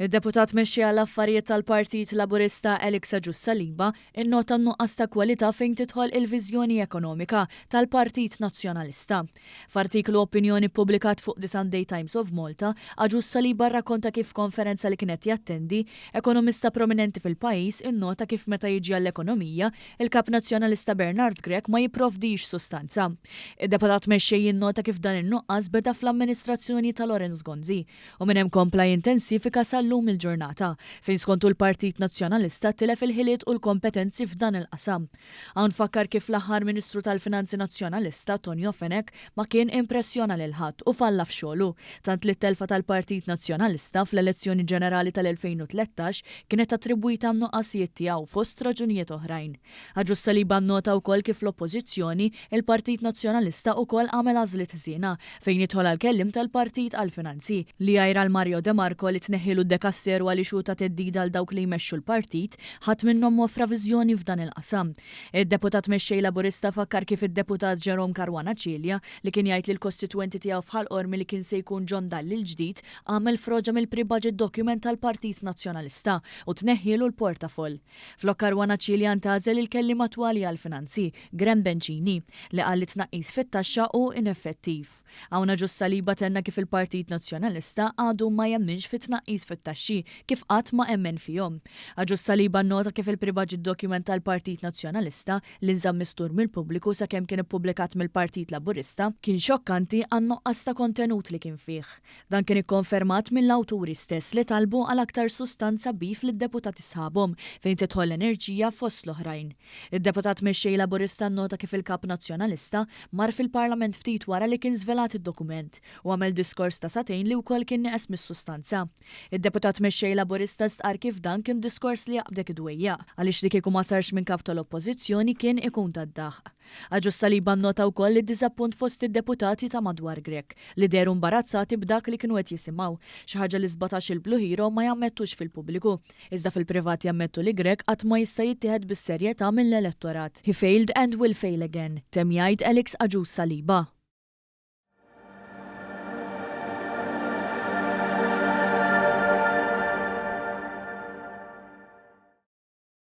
Id-deputat mexxi għall-affarijiet tal-Partit Laburista Alex Agius Saliba innota n-nuqqas ta' kwalità fejn tidħol il-viżjoni ekonomika tal-Partit Nazzjonalista. F'artiklu opinjoni pubblikat fuq The Sunday Times of Malta, Agius Saliba rrakkonta kif konferenza li kienet jattendi ekonomista prominenti fil-pajjiż innota kif meta jiġi għall-ekonomija il-kap nazzjonalista Bernard Grech ma jipprovdix sustanza. Id-deputat mexxi jinnota kif dan in-nuqqas beda fl-amministrazzjoni ta' Lorenz Gonzi u minn hemm kompla jintensifika sal il-ġurnata fejn skontu l-Partit Nazzjonalista tilef il-ħiliet u l-kompetenzi f'dan il-qasam. Hawn fakkar kif l-aħħar Ministru tal-Finanzi Nazzjonalista Tonio Fenek ma kien impressjona lil ħadd u falla f'xogħlu, tant li t-telfa tal-Partit Nazzjonalista fl-elezzjoni ġenerali tal-2013 kienet attribwita n-nuqqasijiet tiegħu fost raġunijiet oħrajn. Agius Saliba nnota wkoll kif l-Oppożizzjoni il-Partit Nazzjonalista wkoll għamel għażliet ħsiena fejn jidħol għall-kellim tal-Partit għall-Finanzi li jajra l-Mario De Marco li tneħħilu Kasseru għal xuta teddida għal dawk li jmexxu l-partit, ħadd minnhom offra viżjoni f'dan il-qasam. Id-deputat mexxej Laburista fakkar kif id-deputat Jerome Caruana Cilja li kien jgħid li l-kostitwenti tiegħu f'ħal-qormi li kien se jkun John Dalli l-ġdid għamel froġa mill-pre-budget document tal-Partit Nazzjonalista u tneħħielu l-portafoll. Flok Caruana Cilja ntażel il-kelliem attwali għall-Finanzi, Graham Bencini, li qal li tnaqqis fit-taxxa u ineffettiv. Hawn Agius Saliba tenna kif il-Partit Nazzjonalista għadu ma jemminx fit-tnaqqis fit-taxxi kif qatt ma emmen fihom. Agius Saliba nnota kif il-pre-budget document tal-Partit Nazzjonalista li nżamm mistur mill-pubbliku sakemm kien ippubblikat mill-Partit Laburista kien xokkanti għan nuqqas ta' kontenut li kien fih. Dan kien ikkonfermat mill-awturi stess li talbu għal aktar sustanza bif lid-deputati sħabhom fejn tidħol l-enerġija fost l-oħrajn. Id-deputat mexxej Laburista nnota kif il-Kap Nazzjonalista mar fil-Parlament ftit wara li kien żvelat id-dokument u għamel diskors ta' satejn li wkoll kien nieqes mis-sustanza. Id-deputat mexxej Laburista stqar kif dan kien diskors li jaqbdek idwejja għaliex li kieku ma sarx minn kap tal-Oppożizzjoni kien ikun tad-daħq. Agius Saliba nnota wkoll li diżappunt fost id-deputati ta' madwar Grech li deru imbarazzati b'dak li kienu qed jisimgħu, xi ħaġa li 17 il-Blue Hero ma jammettux fil-pubbliku. Iżda fil-privat jammettu li Grech qatt ma jista' jittieħed bis-serjetà mill-elettorat. He failed and will fail again, tem jgħid Alex Agius Saliba.